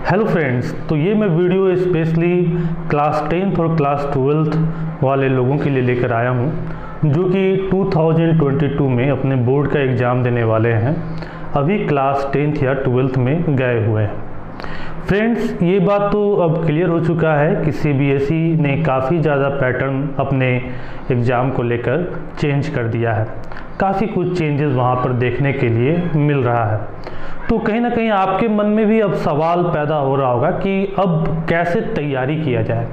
Hello friends, तो ये मैं वीडियो स्पेशली क्लास 10th और क्लास 12th वाले लोगों के लिए लेकर आया हूँ जो कि 2022 में अपने बोर्ड का एग्ज़ाम देने वाले हैं, अभी क्लास 10th या 12th में गए हुए हैं। फ्रेंड्स, ये बात तो अब क्लियर हो चुका है कि CBSE ने काफ़ी ज़्यादा पैटर्न अपने एग्ज़ाम को लेकर चेंज कर दिया है। काफ़ी कुछ चेंजेस वहाँ पर देखने के लिए मिल रहा है। तो कहीं ना कहीं आपके मन में भी अब सवाल पैदा हो रहा होगा कि अब कैसे तैयारी किया जाए।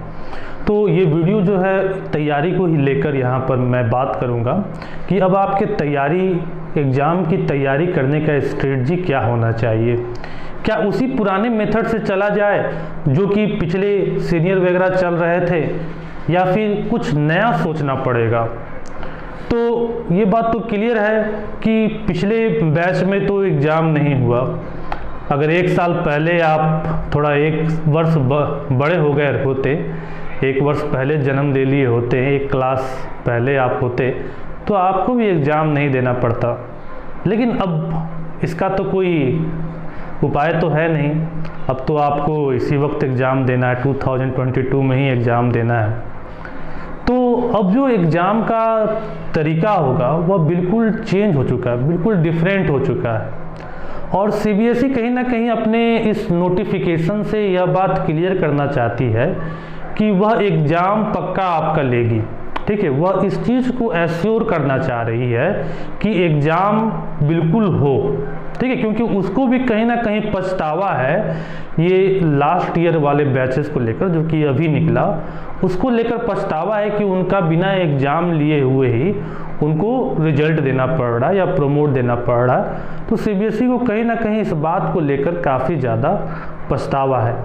तो ये वीडियो जो है तैयारी को ही लेकर यहाँ पर मैं बात करूँगा कि अब आपके एग्ज़ाम की तैयारी करने का स्ट्रेटजी क्या होना चाहिए। क्या उसी पुराने मेथड से चला जाए जो कि पिछले सीनियर वगैरह चल रहे थे, या फिर कुछ नया सोचना पड़ेगा। तो ये बात तो क्लियर है कि पिछले बैच में तो एग्ज़ाम नहीं हुआ। अगर एक साल पहले आप थोड़ा एक वर्ष बड़े हो गए होते, एक वर्ष पहले जन्म ले लिए होते, एक क्लास पहले आप होते, तो आपको भी एग्ज़ाम नहीं देना पड़ता। लेकिन अब इसका तो कोई उपाय तो है नहीं। अब तो आपको इसी वक्त एग्ज़ाम देना है, 2022 में ही एग्ज़ाम देना है। तो अब जो एग्ज़ाम का तरीका होगा वह बिल्कुल चेंज हो चुका है, बिल्कुल डिफरेंट हो चुका है। और CBSE कहीं ना कहीं अपने इस नोटिफिकेशन से यह बात क्लियर करना चाहती है कि वह एग्ज़ाम पक्का आपका लेगी। ठीक है, वह इस चीज़ को एश्योर करना चाह रही है कि एग्ज़ाम बिल्कुल हो। ठीक है, क्योंकि उसको भी कहीं ना कहीं पछतावा है ये लास्ट ईयर वाले बैचेस को लेकर, जो कि अभी निकला, उसको लेकर पछतावा है कि उनका बिना एग्ज़ाम लिए हुए ही उनको रिजल्ट देना पड़ रहा है या प्रमोट देना पड़ रहा है। तो CBSE को कहीं ना कहीं इस बात को लेकर काफ़ी ज़्यादा पछतावा है।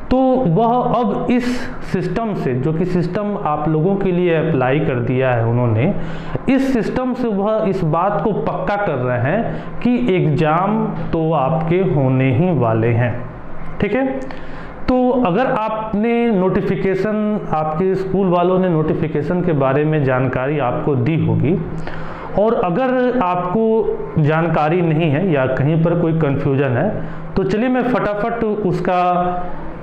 तो वह अब इस सिस्टम से, जो कि सिस्टम आप लोगों के लिए अप्लाई कर दिया है उन्होंने, इस सिस्टम से वह इस बात को पक्का कर रहे हैं कि एग्ज़ाम तो आपके होने ही वाले हैं। ठीक है, तो अगर आपने नोटिफिकेशन, आपके स्कूल वालों ने नोटिफिकेशन के बारे में जानकारी आपको दी होगी, और अगर आपको जानकारी नहीं है या कहीं पर कोई कन्फ्यूजन है, तो चलिए मैं फटाफट उसका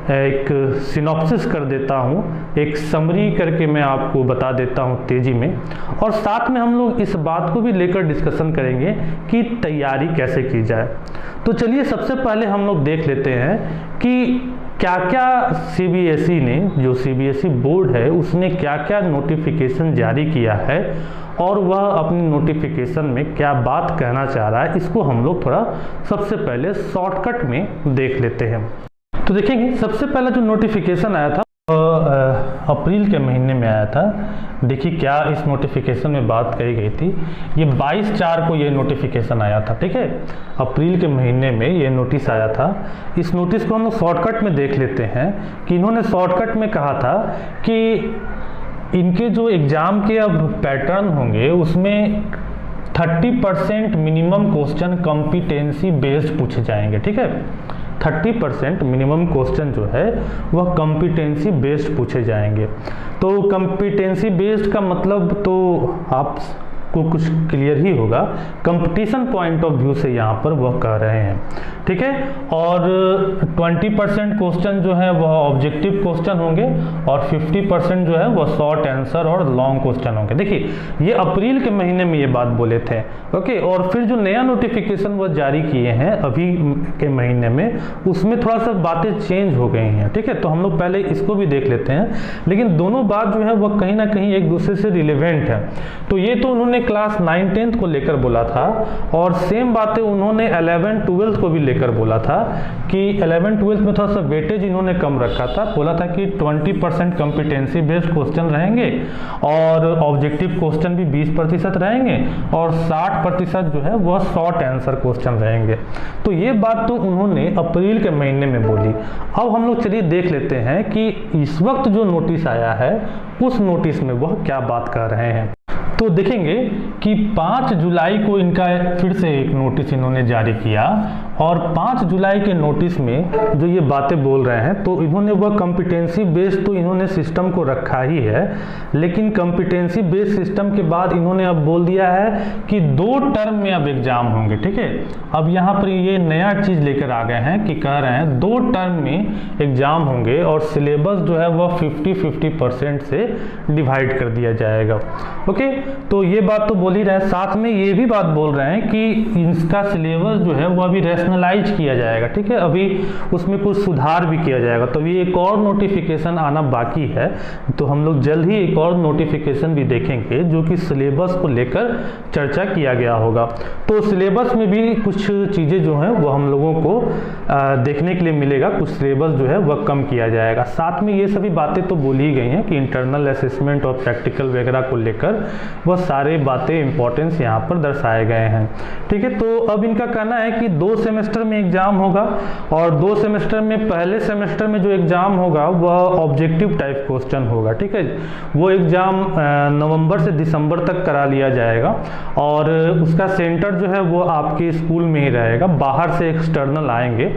एक सिनॉप्सिस कर देता हूँ, एक समरी करके मैं आपको बता देता हूँ तेज़ी में, और साथ में हम लोग इस बात को भी लेकर डिस्कशन करेंगे कि तैयारी कैसे की जाए। तो चलिए सबसे पहले हम लोग देख लेते हैं कि क्या क्या CBSE ने, जो CBSE बोर्ड है, उसने क्या क्या नोटिफिकेशन जारी किया है और वह अपनी नोटिफिकेशन में क्या बात कहना चाह रहा है, इसको हम लोग थोड़ा सबसे पहले शॉर्टकट में देख लेते हैं। तो देखेंगे, सबसे पहला जो नोटिफिकेशन आया था अप्रैल के महीने में आया था। देखिए क्या इस नोटिफिकेशन में बात कही गई थी। ये 22/4 को ये नोटिफिकेशन आया था। ठीक है, अप्रैल के महीने में ये नोटिस आया था। इस नोटिस को हम लोग शॉर्टकट में देख लेते हैं कि इन्होंने शॉर्टकट में कहा था कि इनके जो एग्ज़ाम के अब पैटर्न होंगे उसमें 30% मिनिमम क्वेश्चन कॉम्पिटेंसी बेस्ड पूछे जाएंगे। ठीक है, 30% मिनिमम क्वेश्चन जो है वह कॉम्पिटेंसी बेस्ड पूछे जाएंगे। तो कॉम्पिटेंसी बेस्ड का मतलब तो आपको कुछ क्लियर ही होगा, कंपटीशन पॉइंट ऑफ व्यू से यहाँ पर वह कह रहे हैं। ठीक है, और 20% क्वेश्चन जो है वह ऑब्जेक्टिव क्वेश्चन होंगे और 50% जो है वह शॉर्ट आंसर और लॉन्ग क्वेश्चन होंगे। देखिए ये अप्रैल के महीने में ये बात बोले थे। ओके, और फिर जो नया नोटिफिकेशन वह जारी किए हैं अभी के महीने में, उसमें थोड़ा सा बातें चेंज हो गई हैं। ठीक है, तो हम लोग पहले इसको भी देख लेते हैं, लेकिन दोनों बात जो है वह कहीं ना कहीं एक दूसरे से रिलेवेंट है। तो ये तो उन्होंने क्लास 9-10th को लेकर बोला था, और सेम बातें उन्होंने 11-12th को भी लेकर बोला था कि 11-12th में थोड़ा सा वेटेज इन्होंने कम रखा था। बोला था कि 20% कॉम्पिटेंसी बेस्ड क्वेश्चन रहेंगे और ऑब्जेक्टिव क्वेश्चन भी 20% रहेंगे और 60% जो है वह शॉर्ट आंसर क्वेश्चन रहेंगे। तो ये बात तो उन्होंने अप्रैल के महीने में बोली। अब हम लोग चलिए देख लेते हैं कि इस वक्त जो नोटिस आया है उस नोटिस में वह क्या बात कर रहे हैं। तो देखेंगे कि 5 जुलाई को इनका फिर से एक नोटिस इन्होंने जारी किया, और 5 जुलाई के नोटिस में जो ये बातें बोल रहे हैं, तो इन्होंने वह कॉम्पिटेंसी बेस्ड तो इन्होंने सिस्टम को रखा ही है, लेकिन कॉम्पिटेंसी बेस्ड सिस्टम के बाद इन्होंने अब बोल दिया है कि 2 टर्म में अब एग्जाम होंगे। ठीक है, अब यहाँ पर ये नया चीज़ लेकर आ गए हैं कि कह रहे हैं 2 टर्म में एग्जाम होंगे और सिलेबस जो है वह 50-50% से डिवाइड कर दिया जाएगा। ओके, तो ये बात तो बोल ही रहे हैं, साथ में ये भी बात बोल रहे हैं कि इसका सिलेबस जो है वो अभी रैशनलाइज किया जाएगा। ठीक है, अभी उसमें कुछ सुधार भी किया जाएगा। तो ये एक और नोटिफिकेशन आना बाकी है, तो हम लोग जल्द ही एक और नोटिफिकेशन भी देखेंगे जो कि सिलेबस को लेकर चर्चा किया गया होगा। तो सिलेबस में भी कुछ चीज़ें जो हैं वो हम लोगों को देखने के लिए मिलेगा, कुछ सिलेबस जो है वह कम किया जाएगा। साथ में ये सभी बातें तो बोली ही गई हैं कि इंटरनल असेसमेंट और प्रैक्टिकल वगैरह को लेकर वह सारे बातें इंपॉर्टेंस यहाँ पर दर्शाए गए हैं। ठीक है, तो अब इनका कहना है कि 2 सेमेस्टर में एग्जाम होगा और 2 सेमेस्टर में पहले सेमेस्टर में जो एग्जाम होगा वह ऑब्जेक्टिव टाइप क्वेश्चन होगा। ठीक है, वो एग्जाम नवंबर से दिसंबर तक करा लिया जाएगा और उसका सेंटर जो है वो आपके स्कूल में ही रहेगा, बाहर से एक्सटर्नल आएंगे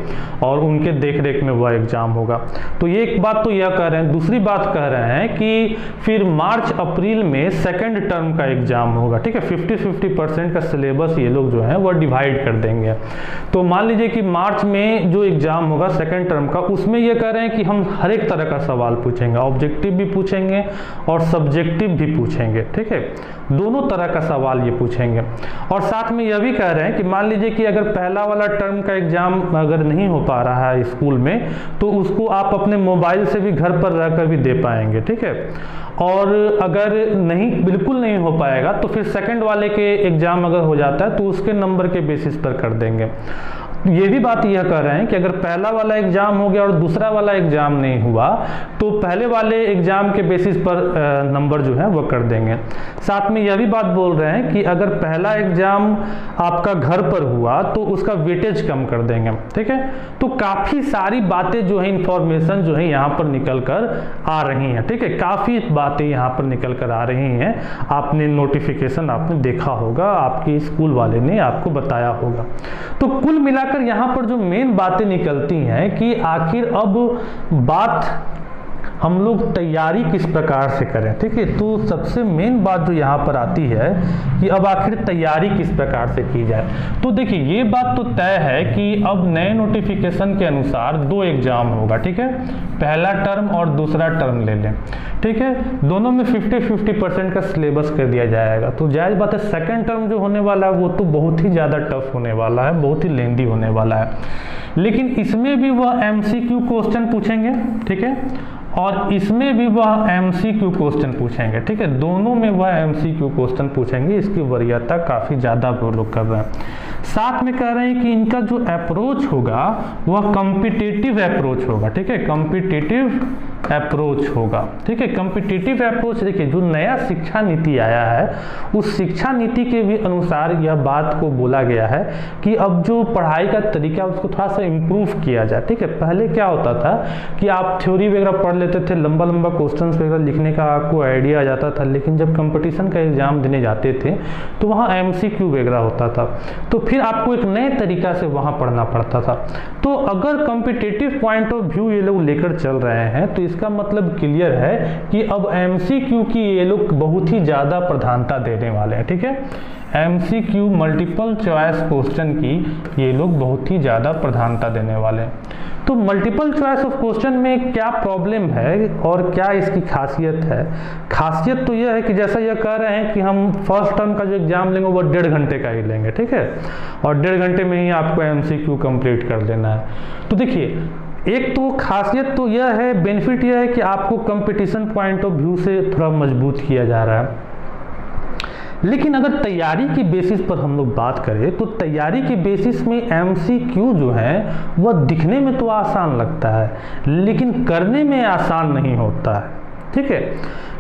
और उनके देख रेख में वह एग्जाम होगा। तो ये एक बात तो यह कह रहे हैं। दूसरी बात कह रहे हैं कि फिर मार्च अप्रैल में सेकेंड टर्म का एग्जाम होगा। ठीक है, 50-50% का सिलेबस ये लोग जो है वह डिवाइड कर देंगे। तो मान लीजिए कि मार्च में जो एग्जाम होगा सेकेंड टर्म का, उसमें ये कह रहे हैं कि हम हर एक तरह का सवाल पूछेंगे, ऑब्जेक्टिव भी पूछेंगे और सब्जेक्टिव भी पूछेंगे। ठीक है, दोनों तरह का सवाल ये पूछेंगे। और साथ में यह भी कह रहे हैं कि मान लीजिए कि अगर पहला वाला टर्म का एग्जाम अगर नहीं हो पा रहा है स्कूल में, तो उसको आप अपने मोबाइल से भी घर पर रहकर भी दे पाएंगे। ठीक है, और अगर नहीं, बिल्कुल नहीं हो पाएगा तो फिर सेकंड वाले के एग्जाम अगर हो जाता है तो उसके नंबर के बेसिस पर कर देंगे। ये भी बात यह कह रहे हैं कि अगर पहला वाला एग्जाम हो गया और दूसरा वाला एग्जाम नहीं हुआ तो पहले वाले एग्जाम के बेसिस पर नंबर जो है वह कर देंगे। साथ में यह भी बात बोल रहे हैं कि अगर पहला एग्जाम आपका घर पर हुआ तो उसका वेटेज कम कर देंगे। ठीक है, तो काफ़ी सारी बातें जो है, इंफॉर्मेशन जो है यहाँ पर निकल कर आ रही हैं। ठीक है, काफ़ी बातें यहाँ पर निकल कर आ रही हैं। आपने नोटिफिकेशन आपने देखा होगा, आपके स्कूल वाले ने आपको बताया होगा। तो कुल मिलाकर यहाँ पर जो मेन बातें निकलती हैं कि आखिर अब बात हम लोग तैयारी किस प्रकार से करें। ठीक है, तो सबसे मेन बात जो यहाँ पर आती है कि अब आखिर तैयारी किस प्रकार से की जाए। तो देखिए, ये बात तो तय है कि अब नए नोटिफिकेशन के अनुसार 2 एग्जाम होगा। ठीक है, पहला टर्म और दूसरा टर्म ले लें। ठीक है, दोनों में 50-50% का सिलेबस कर दिया जाएगा। तो जायज़ बात है, सेकेंड टर्म जो होने वाला है वो तो बहुत ही ज़्यादा टफ होने वाला है, बहुत ही लेंदी होने वाला है, लेकिन इसमें भी वह MCQ क्वेश्चन पूछेंगे। ठीक है, और इसमें भी वह MCQ क्वेश्चन पूछेंगे। ठीक है, दोनों में वह MCQ क्वेश्चन पूछेंगे। इसकी वरीयता काफ़ी ज़्यादा वो लोग कर रहे हैं। साथ में कह रहे हैं कि इनका जो अप्रोच होगा वह कॉम्पिटिटिव अप्रोच होगा। ठीक है, कॉम्पिटिटिव अप्रोच होगा। ठीक है, कॉम्पिटिटिव अप्रोच, देखिए जो नया शिक्षा नीति आया है उस शिक्षा नीति के भी अनुसार यह बात को बोला गया है कि अब जो पढ़ाई का तरीका उसको थोड़ा सा इम्प्रूव किया जाए। ठीक है, पहले क्या होता था कि आप थ्योरी वगैरह पढ़ लेते थे, लंबा लंबा क्वेश्चंस वगैरह लिखने का आपको आइडिया आ जाता था, लेकिन जब कंपटीशन का एग्जाम देने जाते थे तो वहाँ MCQ वगैरह होता था, तो फिर आपको एक नए तरीका से वहाँ पढ़ना पड़ता था। तो अगर कॉम्पिटिटिव पॉइंट ऑफ व्यू ये लोग लेकर चल रहे हैं तो इसका मतलब क्लियर है कि अब MCQ की ये लोग बहुत ही ज़्यादा प्रधानता देने वाले हैं। ठीक है, MCQ मल्टीपल चॉइस क्वेश्चन की ये लोग बहुत ही ज़्यादा प्रधानता देने वाले हैं। तो मल्टीपल चॉइस ऑफ क्वेश्चन में क्या प्रॉब्लम है और क्या इसकी खासियत है? खासियत तो यह है कि जैसा यह कह रहे हैं कि हम फर्स्ट टर्म का जो एग्जाम लेंगे वो 1.5 घंटे का ही लेंगे। ठीक है, और 1.5 घंटे में ही आपको MCQ कंप्लीट कर देना है। तो देखिए, एक तो खासियत तो यह है, बेनिफिट यह है कि आपको कंपटीशन पॉइंट ऑफ व्यू से थोड़ा मजबूत किया जा रहा है। लेकिन अगर तैयारी की बेसिस पर हम लोग बात करें तो तैयारी की बेसिस में MCQ जो है वह दिखने में तो आसान लगता है लेकिन करने में आसान नहीं होता है। ठीक है,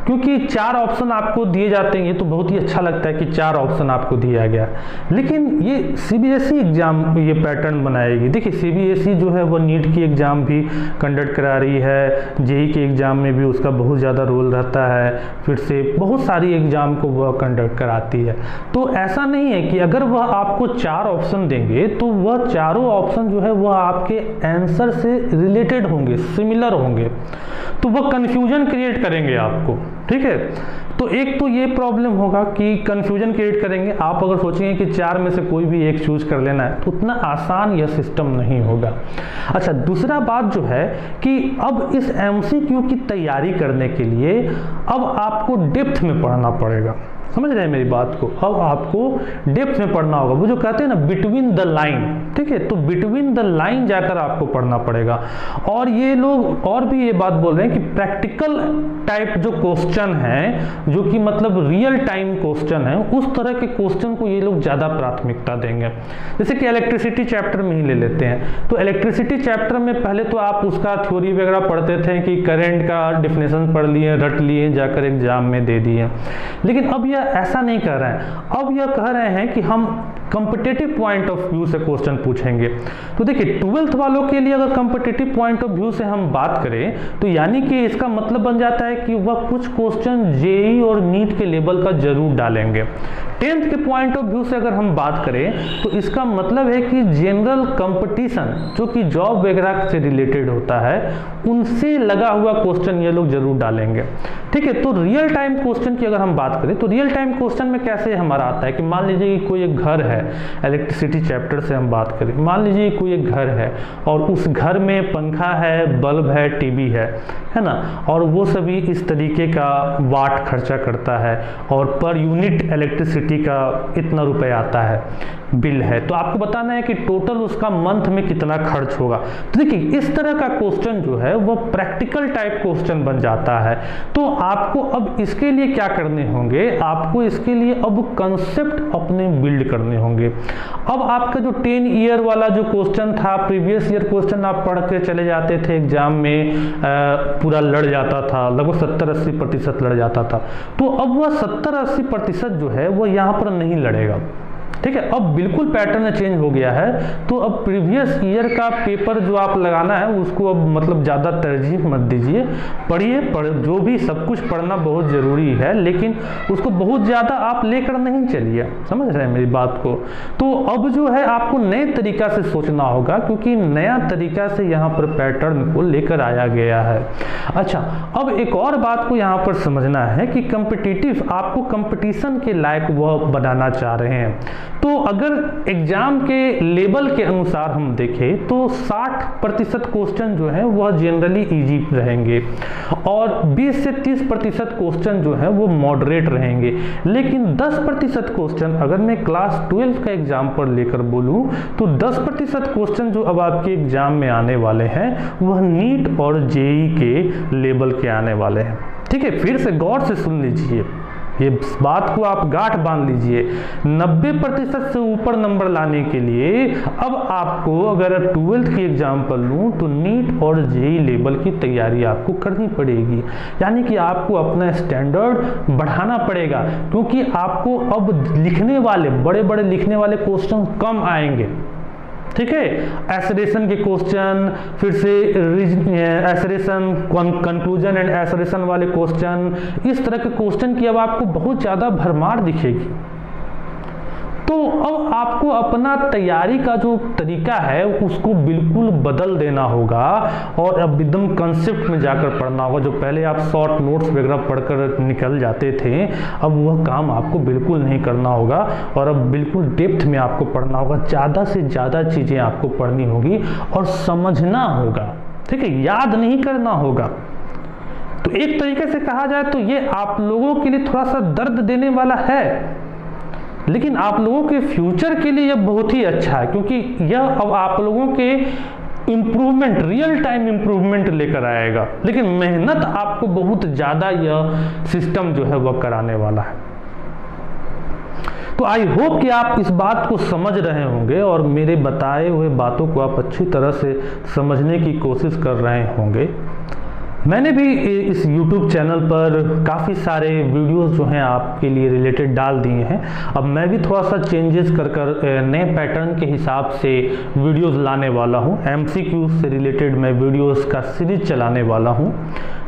क्योंकि 4 ऑप्शन आपको दिए जाते हैं, ये तो बहुत ही अच्छा लगता है कि 4 ऑप्शन आपको दिया गया, लेकिन ये सीबीएसई एग्जाम ये पैटर्न बनाएगी। देखिए सीबीएसई जो है वो नीट की एग्ज़ाम भी कंडक्ट करा रही है, जेईई के एग्ज़ाम में भी उसका बहुत ज़्यादा रोल रहता है, फिर से बहुत सारी एग्ज़ाम को वह कंडक्ट कराती है। तो ऐसा नहीं है कि अगर वह आपको 4 ऑप्शन देंगे तो वह चारों ऑप्शन जो है वह आपके आंसर से रिलेटेड होंगे, सिमिलर होंगे, तो वह कन्फ्यूजन क्रिएट करेंगे आपको। ठीक है, तो एक तो ये प्रॉब्लम होगा कि कन्फ्यूजन क्रिएट करेंगे। आप अगर सोचेंगे कि 4 में से कोई भी एक चूज कर लेना है तो उतना आसान यह सिस्टम नहीं होगा। अच्छा, दूसरा बात जो है कि अब इस एमसीक्यू की तैयारी करने के लिए अब आपको डेप्थ में पढ़ना पड़ेगा। समझ रहे हैं मेरी बात को? अब आपको डेप्थ में पढ़ना होगा, वो जो कहते हैं ना बिटवीन द लाइन। ठीक है, तो बिटवीन द लाइन जाकर आपको पढ़ना पड़ेगा। और ये लोग और भी ये बात बोल रहे हैं कि प्रैक्टिकल टाइप जो क्वेश्चन है, जो कि मतलब रियल टाइम क्वेश्चन है, उस तरह के क्वेश्चन को ये लोग ज़्यादा प्राथमिकता देंगे। जैसे कि इलेक्ट्रिसिटी चैप्टर में ही ले लेते हैं, तो इलेक्ट्रिसिटी चैप्टर में पहले तो आप उसका थ्योरी वगैरह पढ़ते थे कि करंट का डिफिनेशन पढ़ लिए, रट लिए, जाकर एग्जाम में दे दिए। लेकिन अब यह ऐसा नहीं कह रहे हैं, अब यह कह रहे हैं कि हम कॉम्पिटिटिव पॉइंट ऑफ व्यू से क्वेश्चन पूछेंगे। तो देखिए 12th वालों के लिए अगर कॉम्पिटिटिव पॉइंट ऑफ व्यू से हम बात करें तो यानी कि इसका मतलब बन जाता है कि वह कुछ क्वेश्चन जेईई और नीट के लेवल का जरूर डालेंगे। 10th के पॉइंट ऑफ व्यू से अगर हम बात करें तो इसका मतलब है कि जनरल कंपटीशन जो कि जॉब वगैरह से रिलेटेड होता है, उनसे लगा हुआ क्वेश्चन ये लोग जरूर डालेंगे। ठीक है, तो रियल टाइम क्वेश्चन की अगर हम बात करें तो रियल टाइम क्वेश्चन में कैसे हमारा आता है कि मान लीजिए कि कोई एक घर है, इलेक्ट्रिसिटी चैप्टर से हम बात करें, मान लीजिए कोई एक घर है और उस घर में पंखा है, बल्ब है, टीवी है ना, और वो सभी इस तरीके का वाट खर्चा करता है और पर यूनिट इलेक्ट्रिसिटी का इतना रुपए आता है, बिल है, तो आपको बताना है कि टोटल उसका मंथ में कितना खर्च होगा। तो देखिए इस तरह का क्वेश्चन जो है वो प्रैक्टिकल टाइप क्वेश्चन बन जाता है। तो आपको अब इसके लिए क्या करने होंगे, आपको इसके लिए अब कंसेप्ट अपने बिल्ड करने होंगे। अब आपका जो 10 ईयर वाला जो क्वेश्चन था, प्रीवियस ईयर क्वेश्चन आप पढ़ के चले जाते थे एग्जाम में, पूरा लड़ जाता था, लगभग 70-80% लड़ जाता था, तो अब वह 70-80% जो है वो यहाँ पर नहीं लड़ेगा। ठीक है, अब बिल्कुल पैटर्न चेंज हो गया है। तो अब प्रीवियस ईयर का पेपर जो आप लगाना है उसको अब मतलब ज़्यादा तरजीह मत दीजिए, पढ़िए, जो भी सब कुछ पढ़ना बहुत ज़रूरी है, लेकिन उसको बहुत ज़्यादा आप लेकर नहीं चलिए। समझ रहे हैं मेरी बात को? तो अब जो है आपको नए तरीका से सोचना होगा, क्योंकि नया तरीका से यहाँ पर पैटर्न को लेकर आया गया है। अच्छा, अब एक और बात को यहाँ पर समझना है कि कॉम्पिटिटिव, आपको कंपटीशन के लायक वह बनाना चाह रहे हैं। तो अगर एग्जाम के लेवल के अनुसार हम देखें तो 60% क्वेश्चन जो है वह जनरली इजी रहेंगे और 20 से 30% क्वेश्चन जो है वो मॉडरेट रहेंगे। लेकिन 10% क्वेश्चन, अगर मैं क्लास 12 का एग्जाम्पल लेकर बोलूं तो 10% क्वेश्चन जो अब आपके एग्जाम में आने वाले हैं वह नीट और जेईई के लेवल के आने वाले हैं। ठीक है, फिर से गौर से सुन लीजिए, ये बात को आप गांठ बांध लीजिए। 90% से ऊपर नंबर लाने के लिए अब आपको, अगर 12th की एग्जाम्पल लूँ तो नीट और जेईई लेवल की तैयारी आपको करनी पड़ेगी। यानी कि आपको अपना स्टैंडर्ड बढ़ाना पड़ेगा, क्योंकि आपको अब लिखने वाले, बड़े बड़े लिखने वाले क्वेश्चन कम आएंगे। ठीक है, एसरेशन के क्वेश्चन, फिर से एसरेशन, कंक्लूजन एंड एसरेशन वाले क्वेश्चन, इस तरह के क्वेश्चन की अब आपको बहुत ज़्यादा भरमार दिखेगी। तो अब आपको अपना तैयारी का जो तरीका है उसको बिल्कुल बदल देना होगा और अब एकदम कंसेप्ट में जाकर पढ़ना होगा। जो पहले आप शॉर्ट नोट्स वगैरह पढ़कर निकल जाते थे, अब वह काम आपको बिल्कुल नहीं करना होगा और अब बिल्कुल डेप्थ में आपको पढ़ना होगा। ज़्यादा से ज़्यादा चीज़ें आपको पढ़नी होगी और समझना होगा। ठीक है, याद नहीं करना होगा। तो एक तरीके से कहा जाए तो ये आप लोगों के लिए थोड़ा सा दर्द देने वाला है, लेकिन आप लोगों के फ्यूचर के लिए यह बहुत ही अच्छा है, क्योंकि यह अब आप लोगों के इम्प्रूवमेंट, रियल टाइम इम्प्रूवमेंट लेकर आएगा। लेकिन मेहनत आपको बहुत ज़्यादा यह सिस्टम जो है वह कराने वाला है। तो आई होप कि आप इस बात को समझ रहे होंगे और मेरे बताए हुए बातों को आप अच्छी तरह से समझने की कोशिश कर रहे होंगे। मैंने भी इस YouTube चैनल पर काफ़ी सारे वीडियोस जो हैं आपके लिए रिलेटेड डाल दिए हैं। अब मैं भी थोड़ा सा चेंजेस कर नए पैटर्न के हिसाब से वीडियोस लाने वाला हूं। MCQ से रिलेटेड मैं वीडियोस का सीरीज चलाने वाला हूं।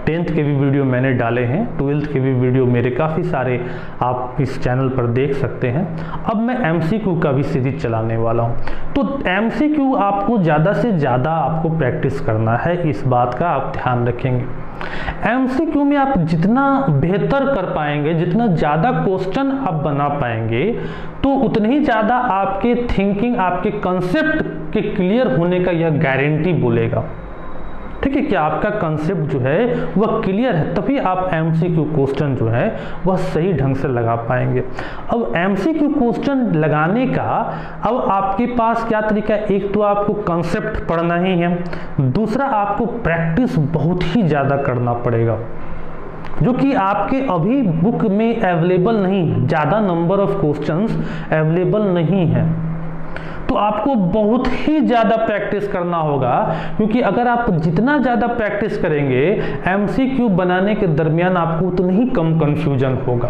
10th के भी वीडियो मैंने डाले हैं, 12th के भी वीडियो मेरे काफ़ी सारे आप इस चैनल पर देख सकते हैं। अब मैं MCQ का भी सीरीज चलाने वाला हूं। तो MCQ आपको ज़्यादा से ज़्यादा आपको प्रैक्टिस करना है, इस बात का आप ध्यान रखेंगे। MCQ में आप जितना बेहतर कर पाएंगे, जितना ज़्यादा क्वेश्चन आप बना पाएंगे, तो उतनी ही ज़्यादा आपके थिंकिंग, आपके कंसेप्ट के क्लियर होने का यह गारंटी बोलेगा। ठीक है, कि आपका कंसेप्ट जो है वह क्लियर है, तभी आप MCQ क्वेश्चन जो है वह सही ढंग से लगा पाएंगे। अब MCQ क्वेश्चन लगाने का अब आपके पास क्या तरीका है? एक तो आपको कंसेप्ट पढ़ना ही है, दूसरा आपको प्रैक्टिस बहुत ही ज़्यादा करना पड़ेगा, जो कि आपके अभी बुक में अवेलेबल नहीं है। ज़्यादा नंबर ऑफ क्वेश्चंस अवेलेबल नहीं है, तो आपको बहुत ही ज़्यादा प्रैक्टिस करना होगा, क्योंकि अगर आप जितना ज़्यादा प्रैक्टिस करेंगे MCQ बनाने के दरमियान आपको उतना ही कम कंफ्यूजन होगा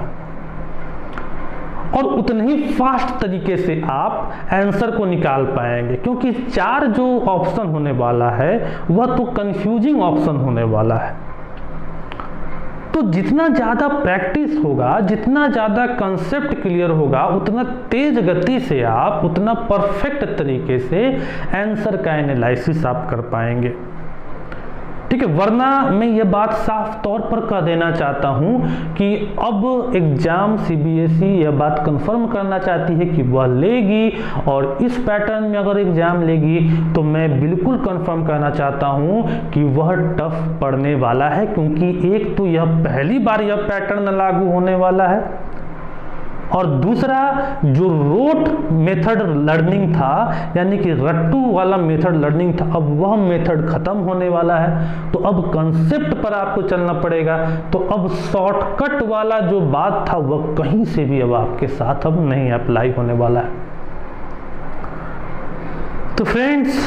और उतने ही फास्ट तरीके से आप आंसर को निकाल पाएंगे, क्योंकि 4 जो ऑप्शन होने वाला है वह तो कंफ्यूजिंग ऑप्शन होने वाला है। तो जितना ज़्यादा प्रैक्टिस होगा, जितना ज़्यादा कंसेप्ट क्लियर होगा, उतना तेज गति से आप, उतना परफेक्ट तरीके से आंसर का एनालिसिस आप कर पाएंगे। ठीक है, वरना मैं ये बात साफ तौर पर कह देना चाहता हूं कि अब एग्जाम CBSE यह बात कंफर्म करना चाहती है कि वह लेगी, और इस पैटर्न में अगर एग्जाम लेगी तो मैं बिल्कुल कंफर्म करना चाहता हूं कि वह टफ पढ़ने वाला है, क्योंकि एक तो यह पहली बार यह पैटर्न लागू होने वाला है, और दूसरा जो रोट मेथड लर्निंग था, यानी कि रट्टू वाला मेथड लर्निंग था, अब वह मेथड खत्म होने वाला है। तो अब कंसेप्ट पर आपको चलना पड़ेगा। तो अब शॉर्टकट वाला जो बात था वह कहीं से भी अब आपके साथ अब नहीं अप्लाई होने वाला है। तो फ्रेंड्स,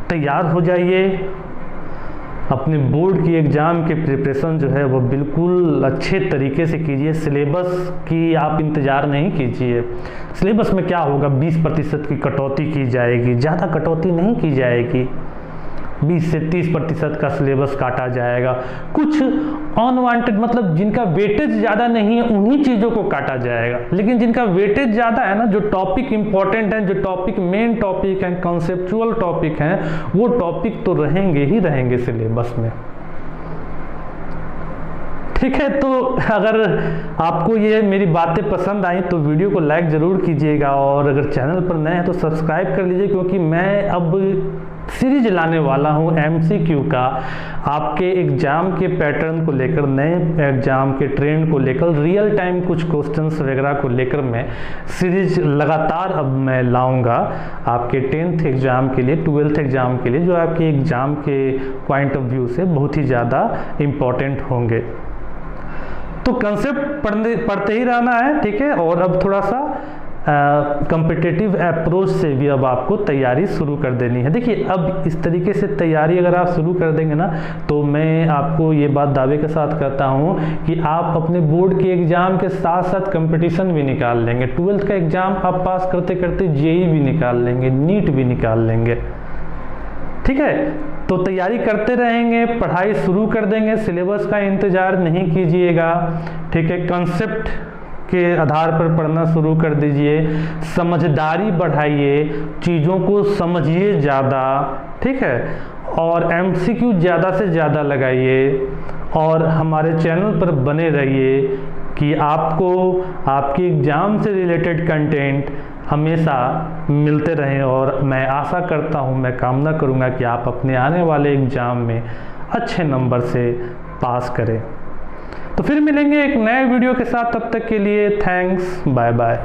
तैयार हो जाइए, अपने बोर्ड की एग्ज़ाम के प्रिपरेशन जो है वह बिल्कुल अच्छे तरीके से कीजिए। सिलेबस की आप इंतज़ार नहीं कीजिए। सिलेबस में क्या होगा, 20% की कटौती की जाएगी, ज़्यादा कटौती नहीं की जाएगी। 20 से 30% का सिलेबस काटा जाएगा। कुछ अनवांटेड, मतलब जिनका वेटेज ज़्यादा नहीं है उन्हीं चीज़ों को काटा जाएगा, लेकिन जिनका वेटेज ज़्यादा है ना, जो टॉपिक इंपॉर्टेंट हैं, जो टॉपिक मेन टॉपिक हैं, कंसेप्चुअल टॉपिक हैं, वो टॉपिक तो रहेंगे ही रहेंगे सिलेबस में। ठीक है, तो अगर आपको ये मेरी बातें पसंद आई तो वीडियो को लाइक ज़रूर कीजिएगा, और अगर चैनल पर नए हैं तो सब्सक्राइब कर लीजिए, क्योंकि मैं अब सीरीज लाने वाला हूँ MCQ का, आपके एग्ज़ाम के पैटर्न को लेकर, नए एग्ज़ाम के ट्रेंड को लेकर, रियल टाइम कुछ क्वेश्चंस वगैरह को लेकर मैं सीरीज लगातार अब मैं लाऊंगा आपके 10th एग्ज़ाम के लिए, 12th एग्ज़ाम के लिए, जो आपके एग्ज़ाम के पॉइंट ऑफ व्यू से बहुत ही ज़्यादा इम्पॉर्टेंट होंगे। तो कंसेप्ट पढ़ते ही रहना है, ठीक है। और अब थोड़ा सा कॉम्पिटिटिव अप्रोच से भी अब आपको तैयारी शुरू कर देनी है। देखिए, अब इस तरीके से तैयारी अगर आप शुरू कर देंगे ना, तो मैं आपको ये बात दावे के साथ कहता हूँ कि आप अपने बोर्ड के एग्ज़ाम के साथ साथ कंपटीशन भी निकाल लेंगे। 12th का एग्ज़ाम आप पास करते करते JEE भी निकाल लेंगे, नीट भी निकाल लेंगे। ठीक है, तो तैयारी करते रहेंगे, पढ़ाई शुरू कर देंगे, सिलेबस का इंतज़ार नहीं कीजिएगा। ठीक है, कंसेप्ट के आधार पर पढ़ना शुरू कर दीजिए, समझदारी बढ़ाइए, चीज़ों को समझिए ज़्यादा। ठीक है, और MCQ ज़्यादा से ज़्यादा लगाइए, और हमारे चैनल पर बने रहिए कि आपको आपके एग्ज़ाम से रिलेटेड कंटेंट हमेशा मिलते रहें। और मैं आशा करता हूं, मैं कामना करूंगा कि आप अपने आने वाले एग्ज़ाम में अच्छे नंबर से पास करें। तो फिर मिलेंगे एक नए वीडियो के साथ, तब तक के लिए थैंक्स, बाय बाय।